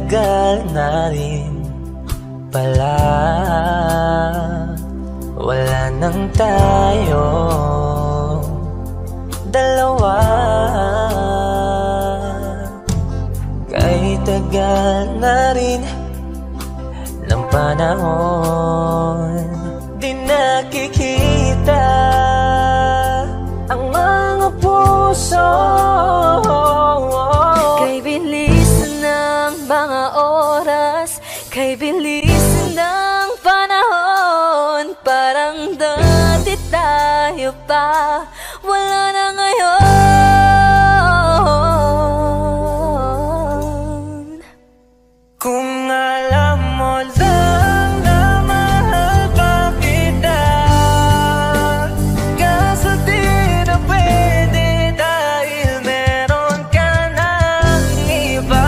tagal na rin pala, wala nang tayo dalawa. Kay tagal na rin ng panahon, di nakikita ang mga puso. Kay bilis ng mga oras, kay bilis ng panahon, parang dati tayo pa, wala na ngayon. Kung alam mo lang na mahal pa kita, kaso di na pwede dahil meron ka ng iba.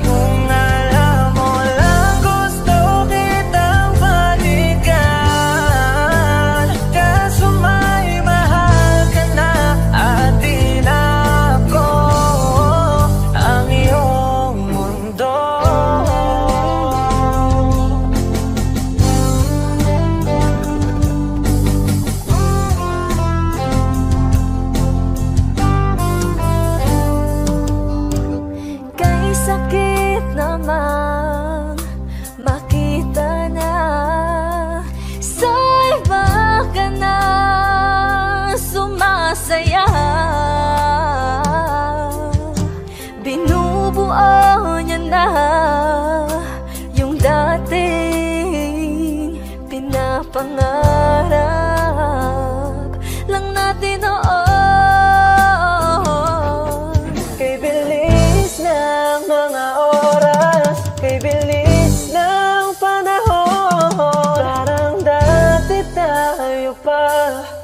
Kung alam mo lang gusto kitang balikan, kaso may mahal ka na at di na ako ang iyong mundo. Kay sakit namang makita na sa iba ka na sumasaya. Binubuo niya na yung dating pinapangarap lang natin noon. Kay bilis ng mga oras, kay bilis ng panahon, parang dati tayo pa,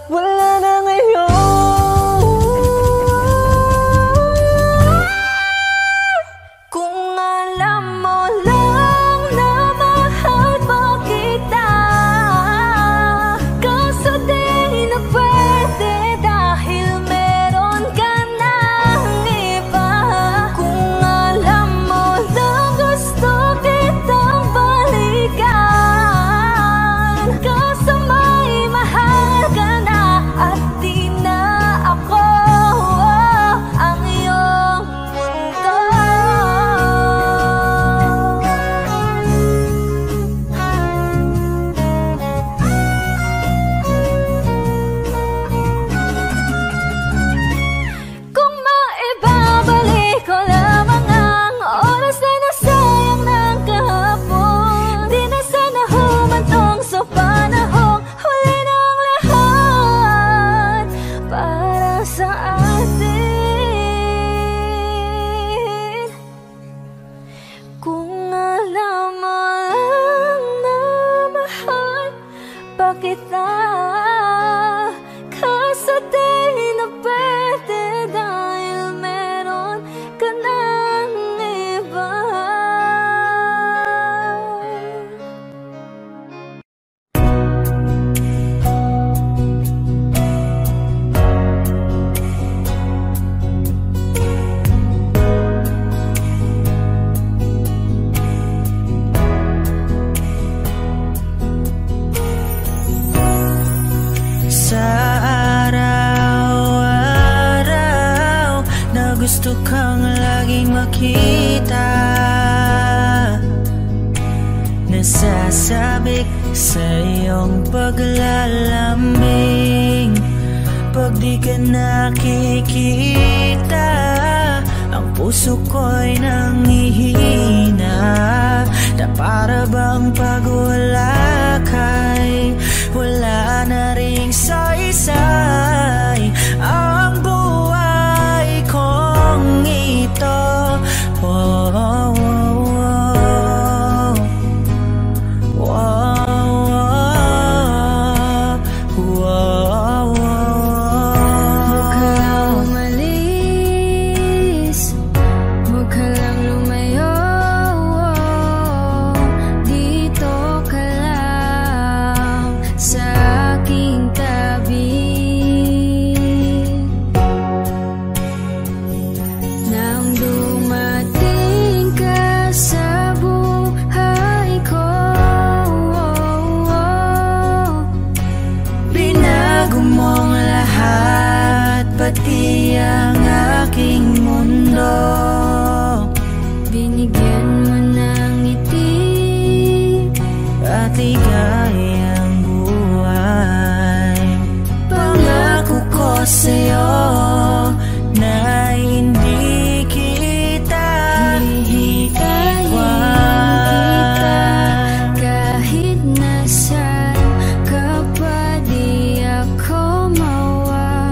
wala na ngayon. Kung alam mo lang na mahal pa kita, kaso di na pwede dahil meron ka ng iba. Kung alam mo lang gusto kitang balikan, kaso may mahal ka na at di na ako ang iyong mundo. Kung maibabalik ko lamang ang oras na nasayang ng kahapon, di na sana humantong sa panahong huli ng lahat para sa atin. Kung alam mo lang na mahal pa kita, kaso di na pwede dahil meron ka ng iba. Sa araw-araw na gusto kang laging makita, nasasabik sa iyong paglalambing. Pag di ka nakikita, ang puso ko'y nangihina, na para bang pag wala ka'y wala na ring saysay ang buhay kong ito. Oh, oh, oh, oh, oh, oh, Huwag ka lang umalis, huwag ka lang lumayo. Dito ligayang buhay. Pangako ko sa'yo na hindi kita iiwan. Kahit nasaan ka pa, di ako mawawala.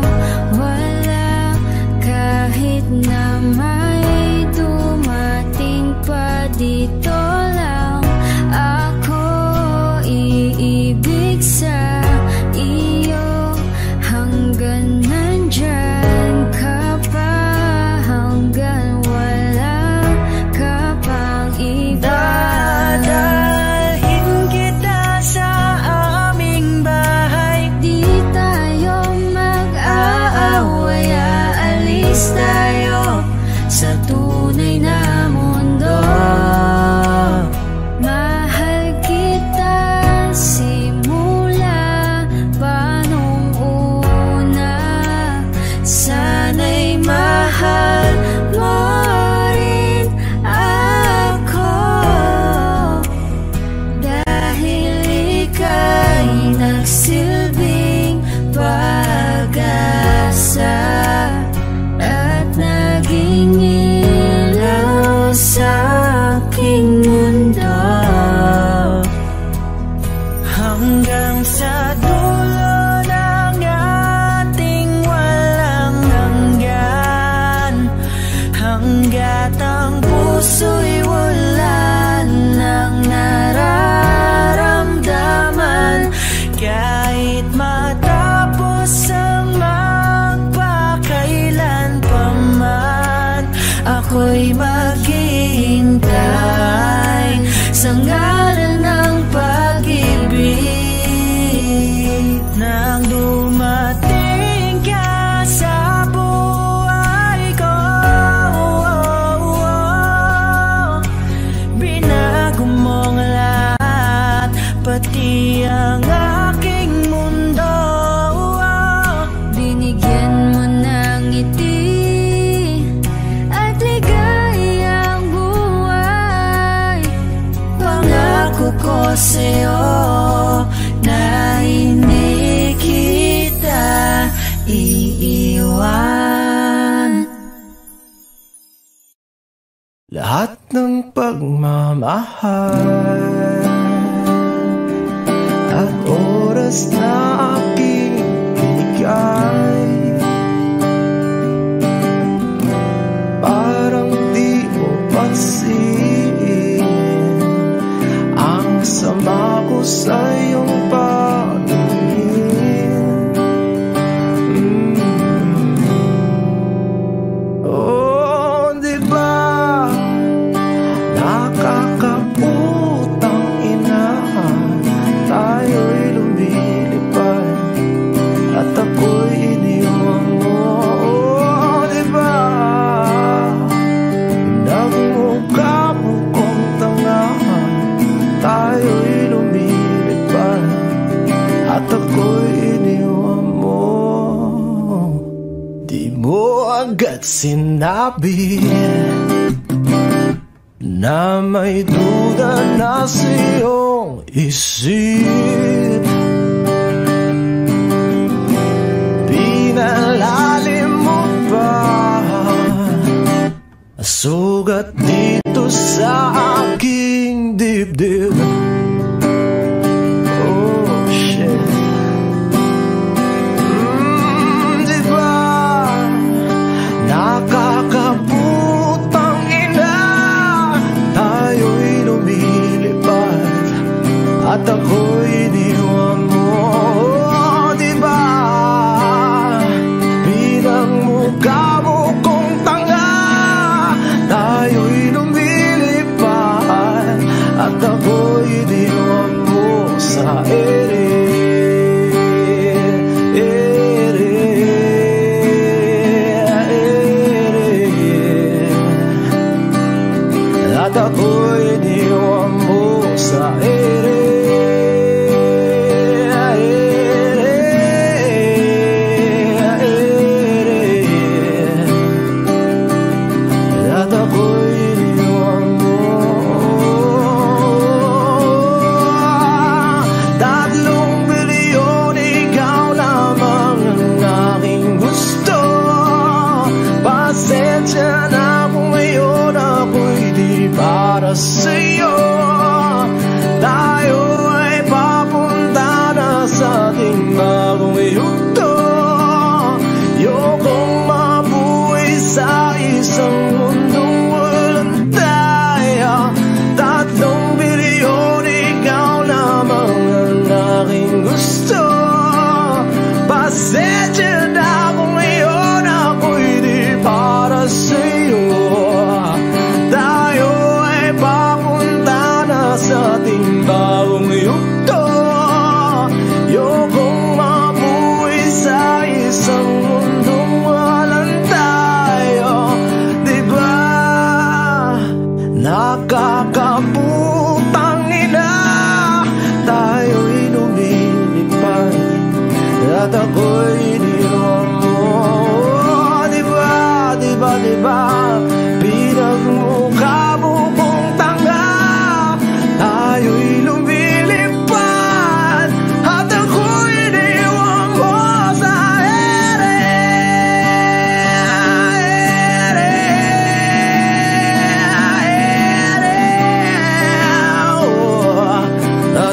Kahit na may dumating pa, dito lang ako iibig sa iyo. Hanggang nandyan ka pa, hanggang wala ka pang iba. Dadalhin kita sa aming bahay. Di tayo mag-aaway, aalis tayo sa tunay na mundo. Mahal kita simula pa nung una. Sana'y mahal mo rin ako, dahil ika'y nagsilbing pag-asa at naging ilaw sa aking mundo. Hanggang sa dulo ng ating walang hanggan, hanggat ang puso'y wala nang nararamdaman. Kahit matapos ang magpakailan pa man, ako'y maghihintay sa ngalan ng pag-ibig. Nang dumating ka sa buhay ko, binago mong lahat, pati ang aking mundo. Binigyan mo ng ngiti at ligayang buhay. Pangako ko sa'yo na hindi kita iiwan. Lahat ng pagmamahal at oras na aking binigay, parang di mo pansin ang sama ko sa iyong pagtingin. Oh, di ba nakakaputang ina, tayo'y lumilipad at ako'y iniwan mo. Oh, di ba nagmukha mo kong tanga, tayo'y lumilipad at ako'y iniwan mo. Di mo agad sinabi na may duda na sa iyong isip. Pinalalim mo pa sugat dito sa aking dibdib. Oh shit. Di ba nakakaputang ina, tayo'y lumilipad at ako'y iniwan mo. Oh, di ba bilang mukha mo kong tanga, tayo'y lumilipad at ako'y iniwan mo sa ere. At ako'y iniwan mo sa ere.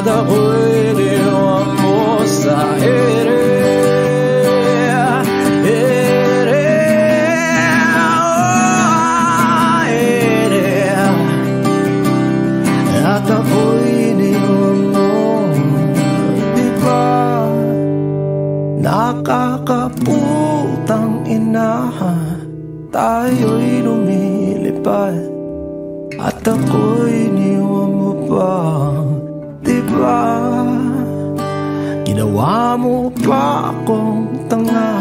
At ako'y iniwan mo sa ere. At ako'y iniwan mo, di ba? Nakakaputang ina, tayo'y lumilipad. At ako'y iniwan mo pa, di ba? Ginawa mo pa akong tanga,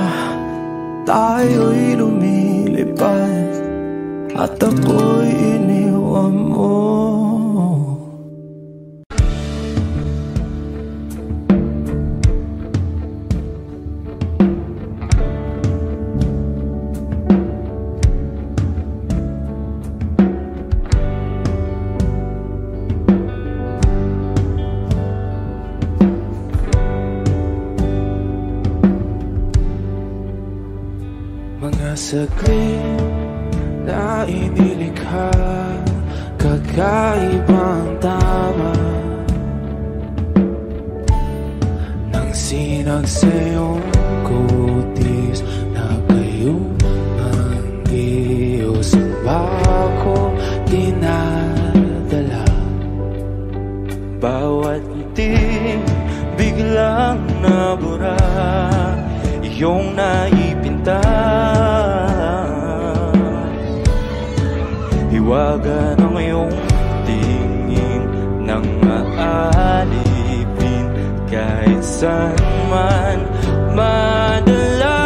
tayo'y lumilipad. At ako'y iniwan mo. Mga saglit na inilikha, kakaibang tama nang sinag sa'yong kutis na kayong manggiyos ba ko dinadala. Bawat ngiti biglang nabura, iyong naipinta. Hiwaga ng iyong tingin nang maalipin kahit saan man madala.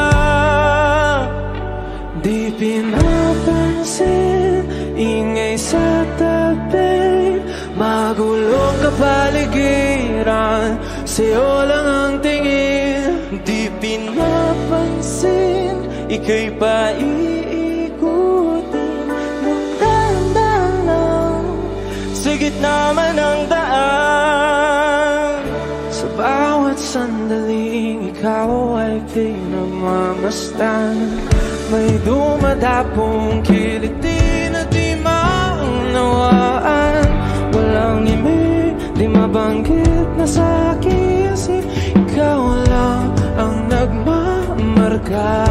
Di pinapansin, ingay sa tabi, magulong kapaligiran, sa'yo lang ang tingin. Di pinapansin, ika'y paiikutin ng dahan-dahan lang sa gitna man ng daan. Sa bawat sandaling ikaw ay pinagmamasdan, may dumadapong kiliti na di maunawaan. Walang imig, di mabanggit na sa aking isip, ikaw lang ang nagmamarka.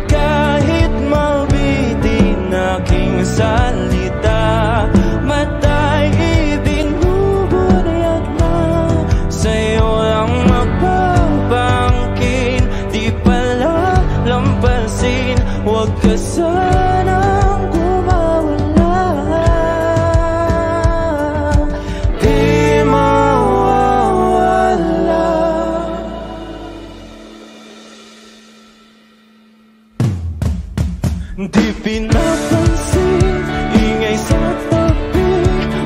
Kahit mabitin aking salita, matay ibinubunayag na, sa'yo lang magbabangkin. Di pala lampasin, huwag ka sanang gumawala. Di mawawala. Di pinapansin, ingay sa tabi,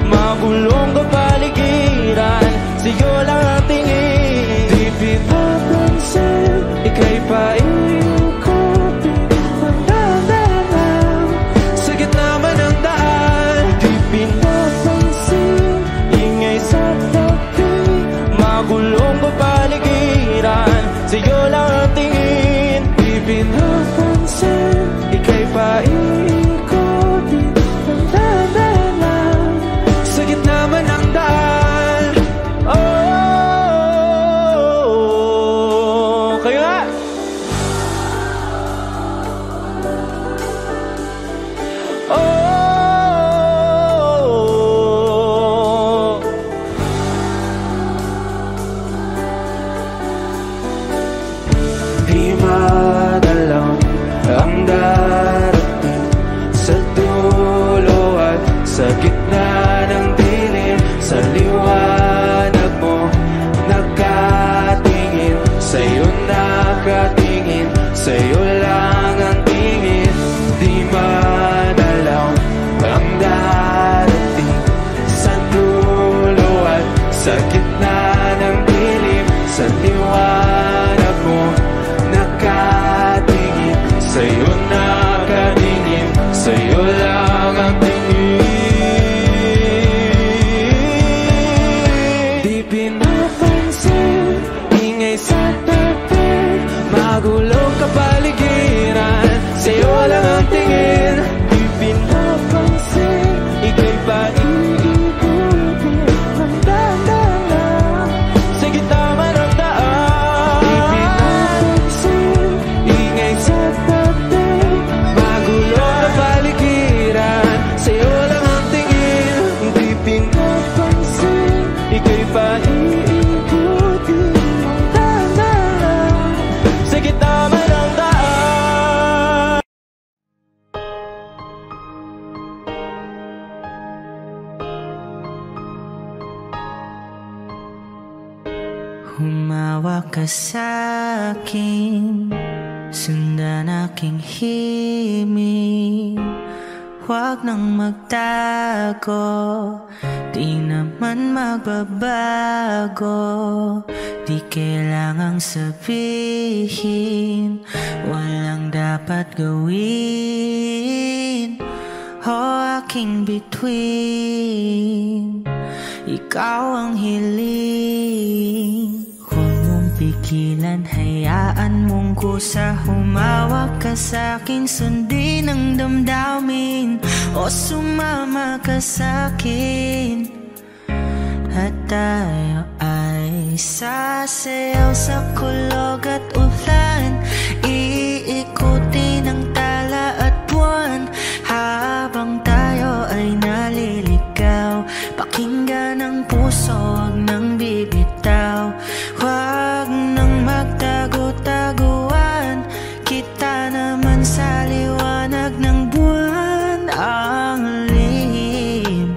magulong kapaligiran, sa'yo lang ang tingin. Di pinapansin, ika'y paiikutin ng dahan-dahan sa gitna man ng daan. Di pinapansin, ingay sa tabi, magulong kapaligiran, sa'yo lang ang tingin. Di pinapansin, ika'y paiikutin ng dahan-dahan sa gitna man ng daan. Oh, kayo nga! Oh, di madalang ang darating sa dulo at sa gitna ng dilim. Sa liwanag mo nakatingin, sa'yo nakatingin, sa'yo lang ang tingin. Di madalang ang darating sa dulo at sa gitna ng dilim. Sa liwanag mo nakatingin, sa'yo nakatingin, sa'yo lang ang tingin. Di pinapansin, ingay sa tabi, magulong kapaligiran, sa'yo lang ang tingin. Di pinapansin, ika'y paiikutin Humawak ka sa'kin, sundan aking himig. Huwag nang magtago, di naman magbabago. Di kailangang sabihin, walang dapat gawin o aking bituin. Ikaw ang hiling, huwag mong pigilan, hayaan mong kusa. Humawak ka sa'kin, sundin ang damdamin, o sumama ka sa'kin. At tayo ay sasayaw sa kulog at ulan, iikutin ang tala at buwan. Habang tayo ay naliligaw, pakinggan ang puso, huwag nang bibitaw. Huwag nang magtago-taguan, kita naman sa liwanag ng buwan. Ang lihim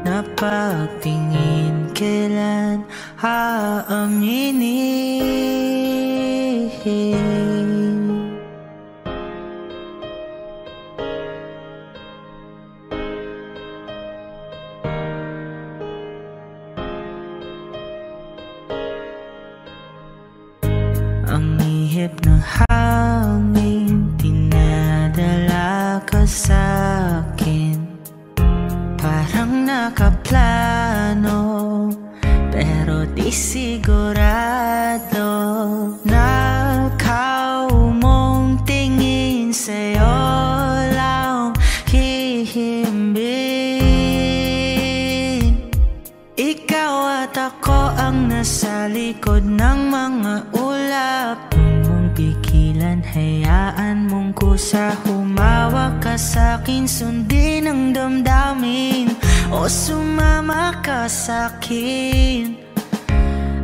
na pagtingin, kailan aaminin? Ang ihip ng hangin, dinadala ka sa'kin. Parang nakaplano, pero di sigurado. Nakaw mong tingin, sa'yo lang hihimbing. Ikaw at ako ang nasa likod ng mga ulap. Huwag mong pigilan, hayaan mong kusa. Humawak ka sa'kin, sundin ang damdamin, o sumama ka sa'kin.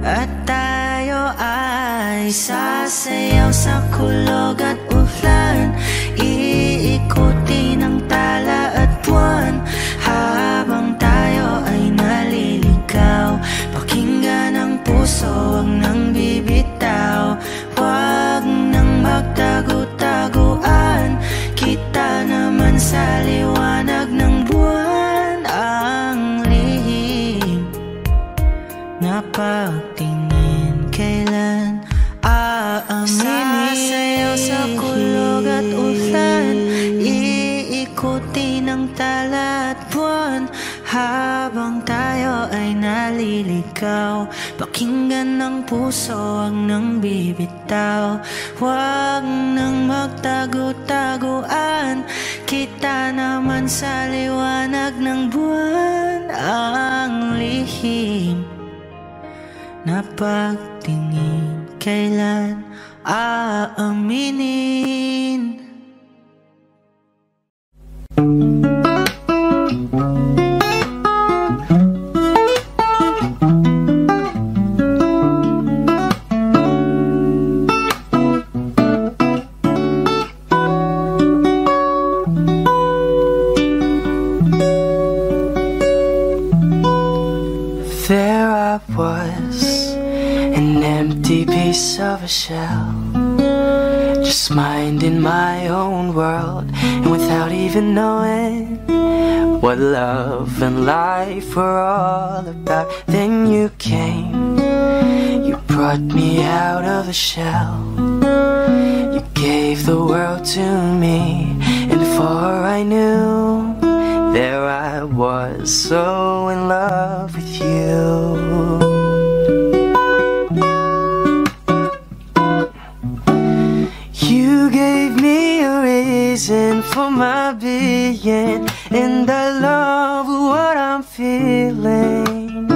At tayo ay sasayaw sa kulog at ulan, iikutin ang tala at buwan. Habang tayo ay naliligaw, pakinggan ang puso, huwag nang bibitaw. Huwag nang magtago-taguan, kita naman sa liwanag ng buwan. Ang lihim na pagtingin, kailan aaminin? Sasayaw sa kulog at ulan, iikutin ang tala at buwan. Habang tayo ay naliligaw, pakinggan ng puso, huwag nang bibitaw. Huwag nang magtago-taguan, kita naman sa liwanag ng buwan. Ang lihim na pagtingin, kailan aaminin? There I was, an empty piece of a shell, just minding my own world, and without even knowing what love and life were all about. Then you came, you brought me out of the shell, you gave the world to me, and before I knew, there I was, so in love with you. You gave me a reason for my being, and I love what I'm feeling.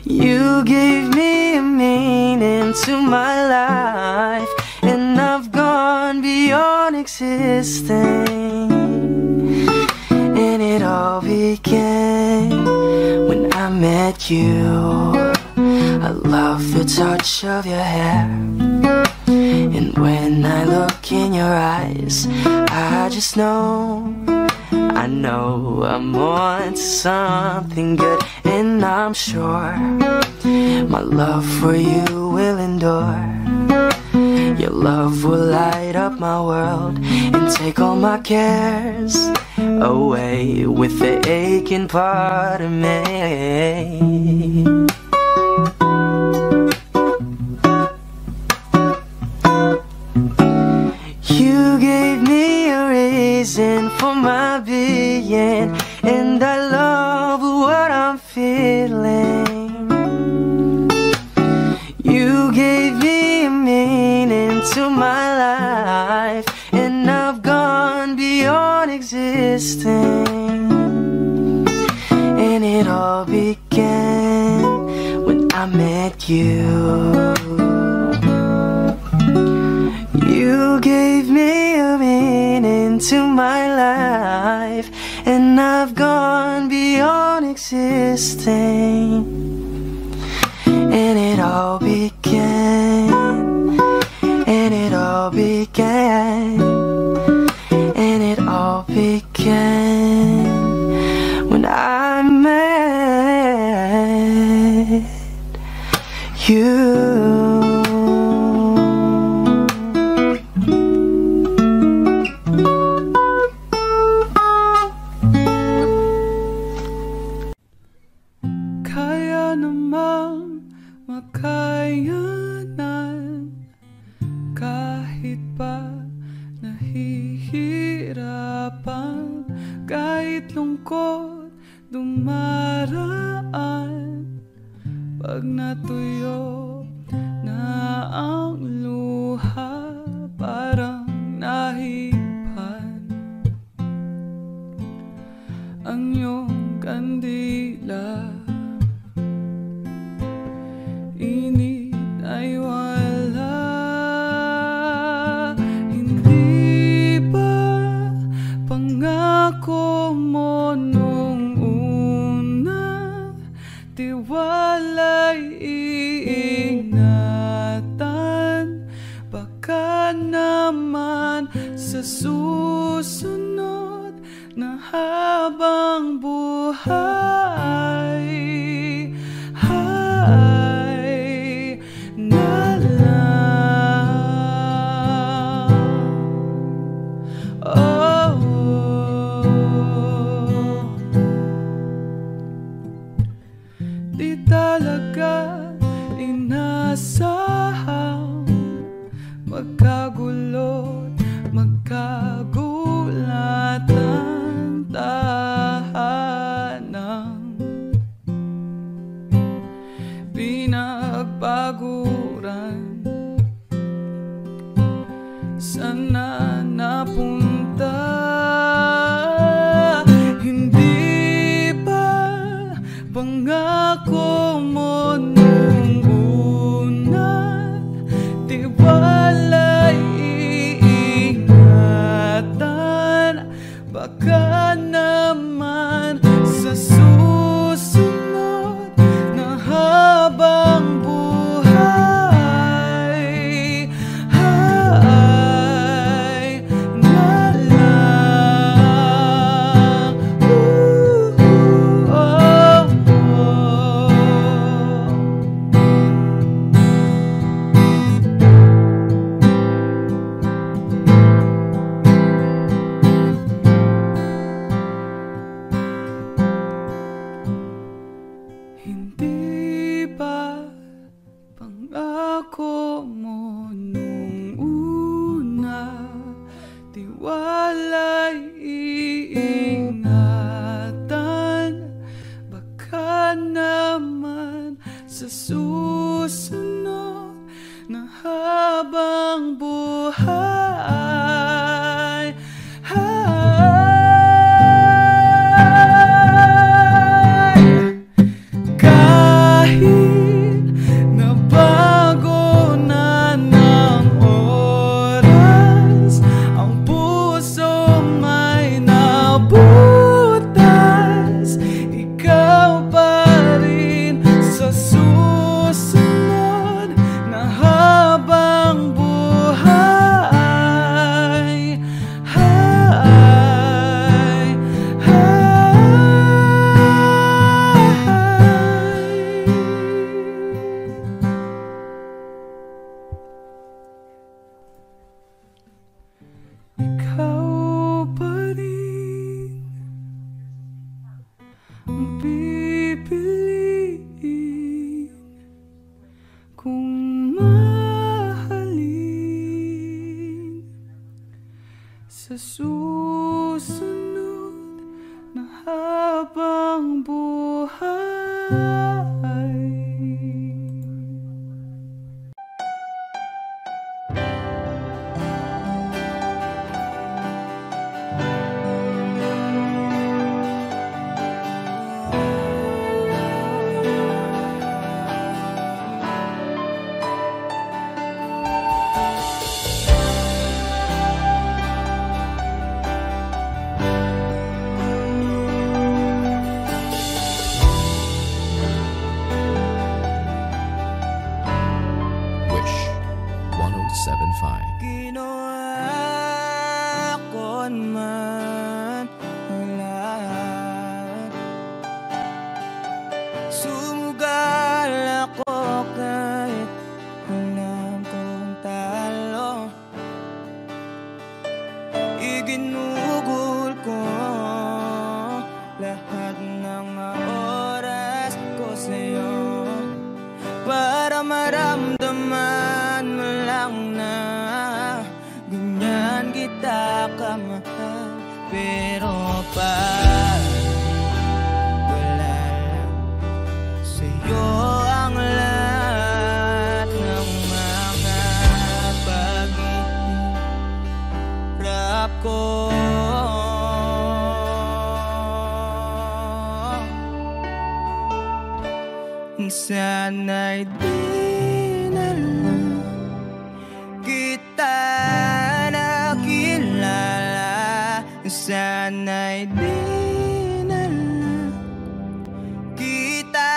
You gave me a meaning to my life, and I've gone beyond existing. And it all began when I met you. I love the touch of your hair, and when I look in your eyes, I just know, I know I'm on to something good. And I'm sure My love for you will endure. Your love will light up my world and take all my cares away with the aching part of me. You gave me a reason for my being, and I love what I'm feeling. You gave me a meaning to my life, and I've gone beyond existing. And it all began when I met you. You gave me a meaning to my life, and I've gone beyond existing. And it all began, and it all began, and it all began when I met you. Makayanan kahit pa nahihirapan, kahit lungkot dumaraan. Pag natuyo na ang luha, parang nahipan ang iyong kandila. Init ay wala. Hindi ba pangako mo nung una? Tiwala'y iingatan. Baka naman sa susunod na habang buhay di talaga inasahang magkagulot, magkagulat ang tahanang pinagpaguran. Sana napunta. Hindi ba pangako mo nung una? Tiwala'y iingatan. Baka naman sa susunod na habang buhay na lang. Hindi ba pangako mo nung una? Tiwala'y iingatan. Baka naman sa susunod na habang buhay kahit nabago na ng oras, ang puso may nabutas. Ikaw pa rin sa susunod. ng buhay. Ginawa ko man lahat, sumugal ako kahit alam kong talo. Iginugol ko lahat ng oras ko sa'yo para maramdaman mo lang na ganyan kita kamahal. Pero pag wala lang sa'yo ang lahat ng mga paghihirap ko, sana'y di na lang kita nakilala, sana'y di na lang kita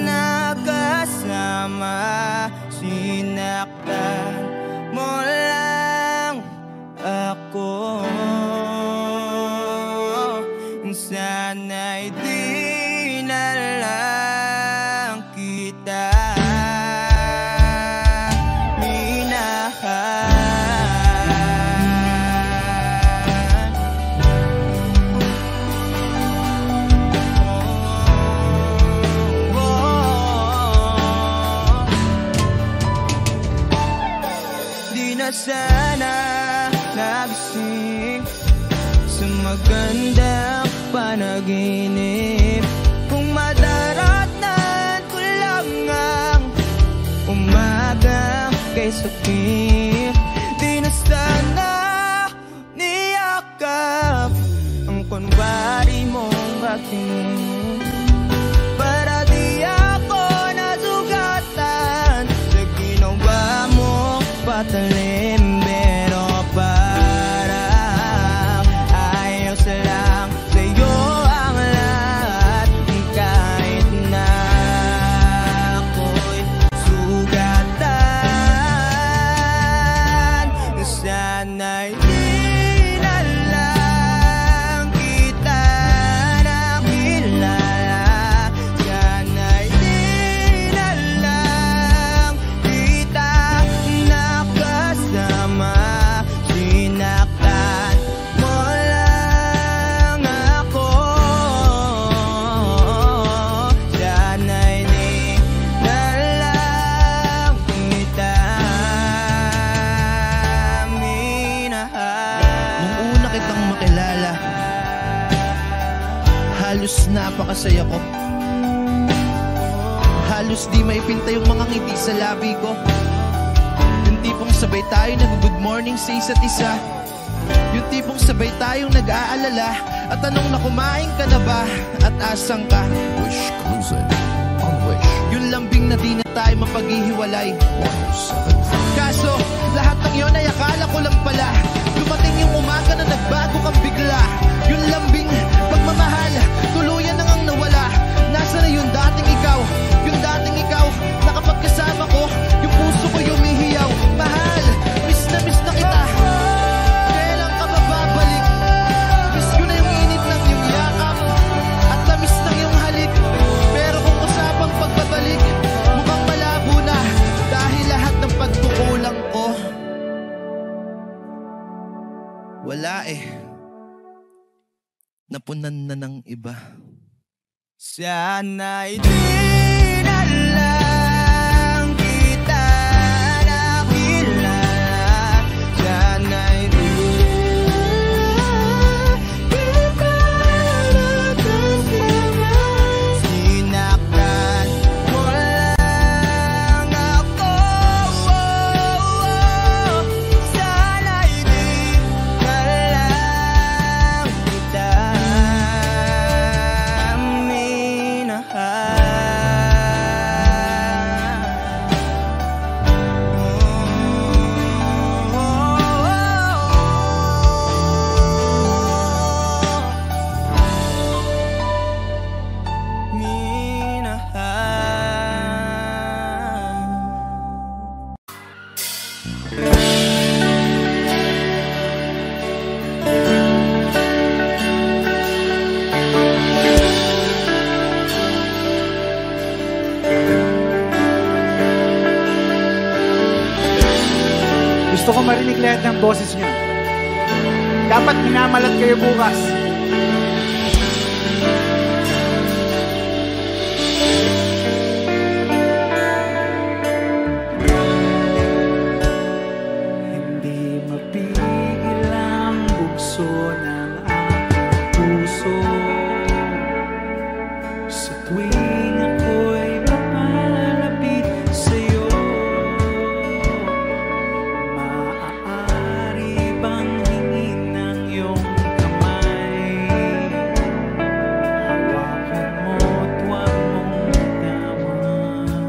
nakasama, sinaktan mo lang ako, sana'y di na lang kita sana nagising sa magandang panaginip, kung madaratan ko lang ang umaga kay sakit. Di na sana niyakap ang kunwari mong pagtingin, para di ako nasugatan sa ginawa mo patalim. Pero parang ayos lang sa'yo ang lahat, kahit na ako'y sugatan. Sana'y di na lang kita nakilala, sana'y di na lang kita nakasama, sinaktan mo lang ako, sana'y di na lang kita minahal. Nung una kitang makilala, halos napakasaya ko. Halos di maipinta yung mga ngiti sa labi ko. Yung tipong sabay tayo nag-good morning sa isa't isa. Yung tipong sabay tayong nag-aalala at tanong na kumain ka na ba at asang ka. Wish closing on Wish. Yung lambing na di na tayo mapaghihiwalay. 107.5. Kaso lahat ng yon ay akala ko lang pala. Dumating yung umaga na nagbago kang bigla. Yung lambing pagmamahal tuluyan nang ang nawala. Nasa na yung dating ikaw? Yung dating ikaw na kapag kasama ko, yung puso ko yumihiyaw. Mahal, miss na kita. Kailan ka ba babalik? Miss ko na yung init ng iyong yakap at tamis ng iyong halik. Pero kung usapang pagbabalik, mukhang malabo na dahil lahat ng pagkukulang ko wala napunan na ng iba. Sana'y di na lang kita nakilala, sana'y di na kita nakasama, Gusto ko marinig lahat ng boses niyo. Dapat minamalat kayo bukas. Hindi mapigil ang bugso ng aking puso sa tuwing ako'y papalapit sa'yo. Maaari bang hingin ng iyong kamay? Hawakan mo't huwag mong bitawan.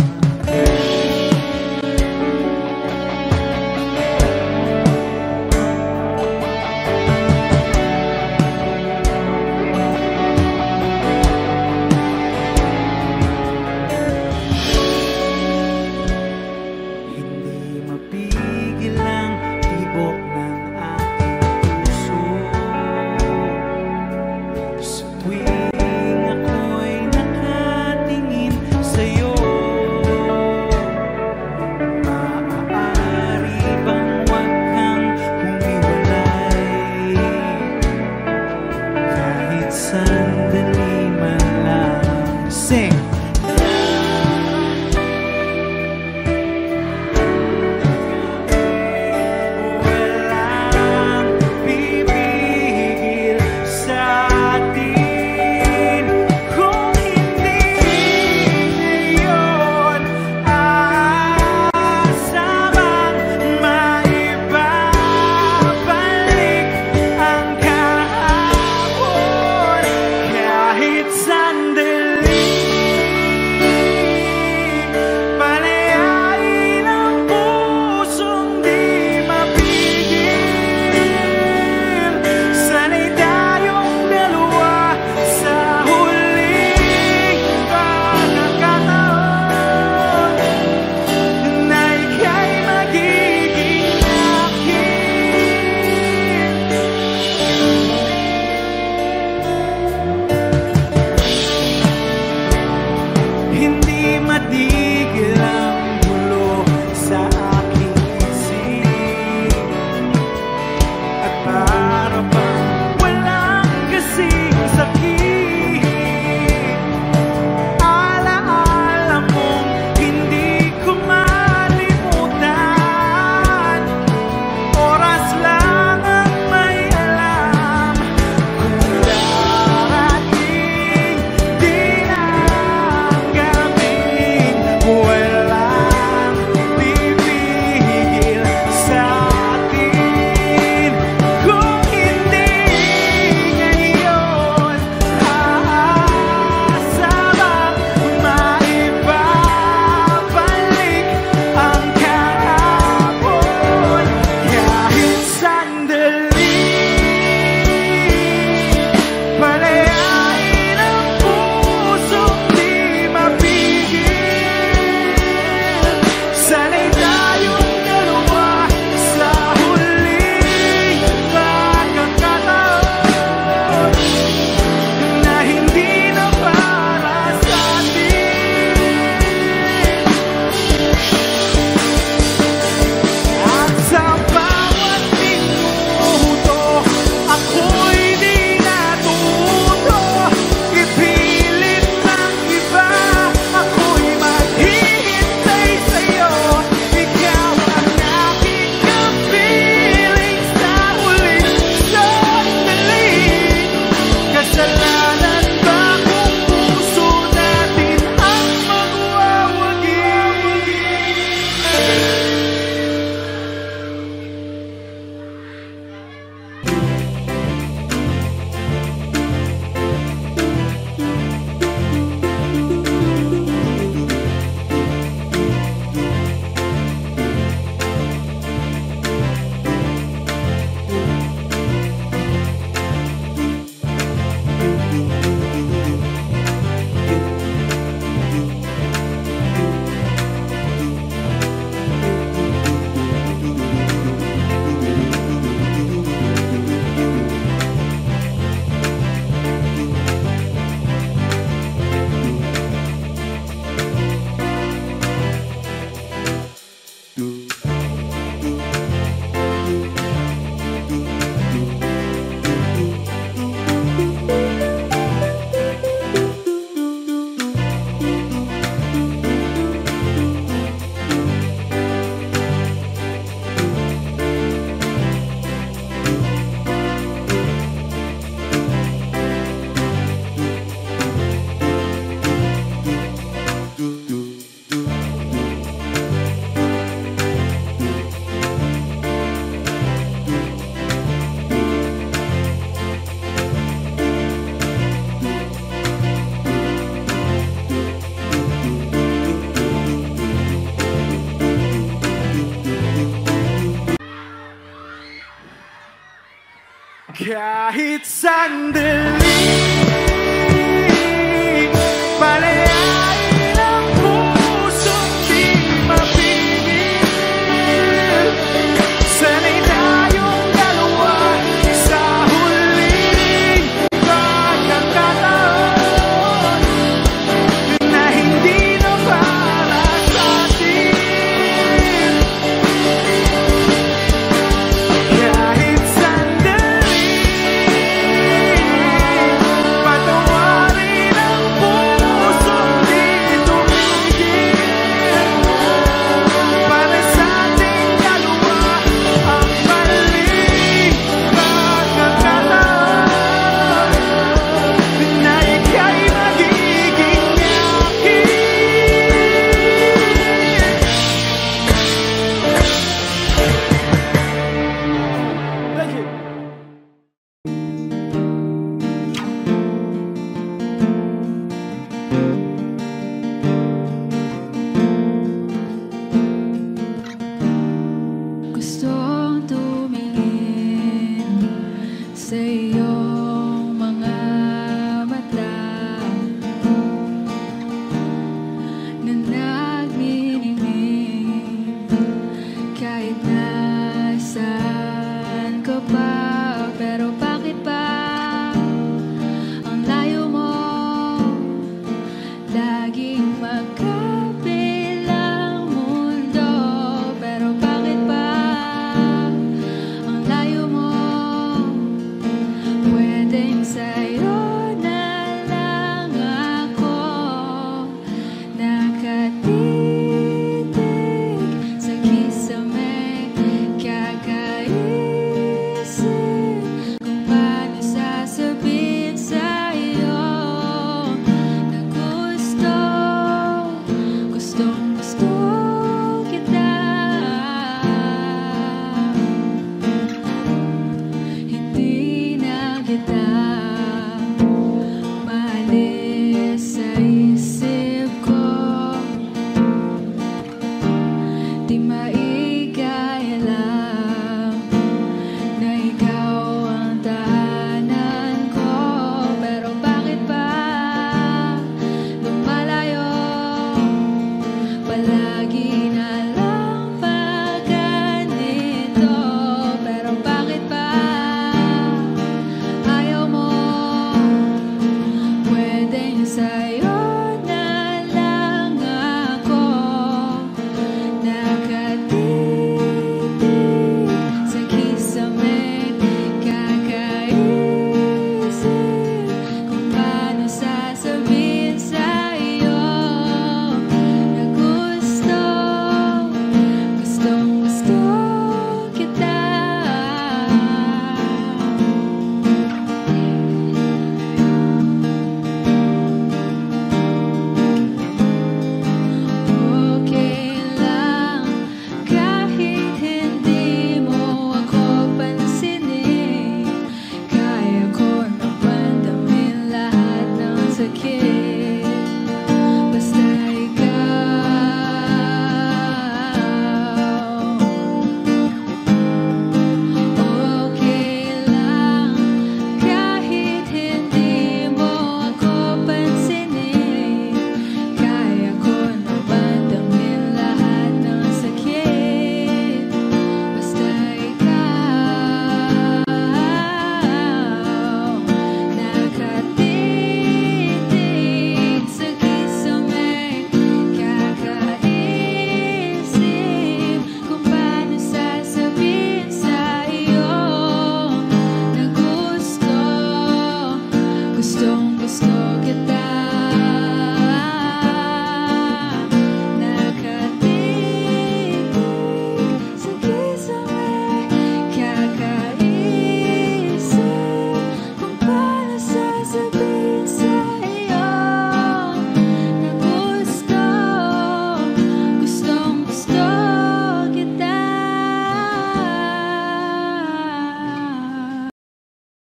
Kahit sandali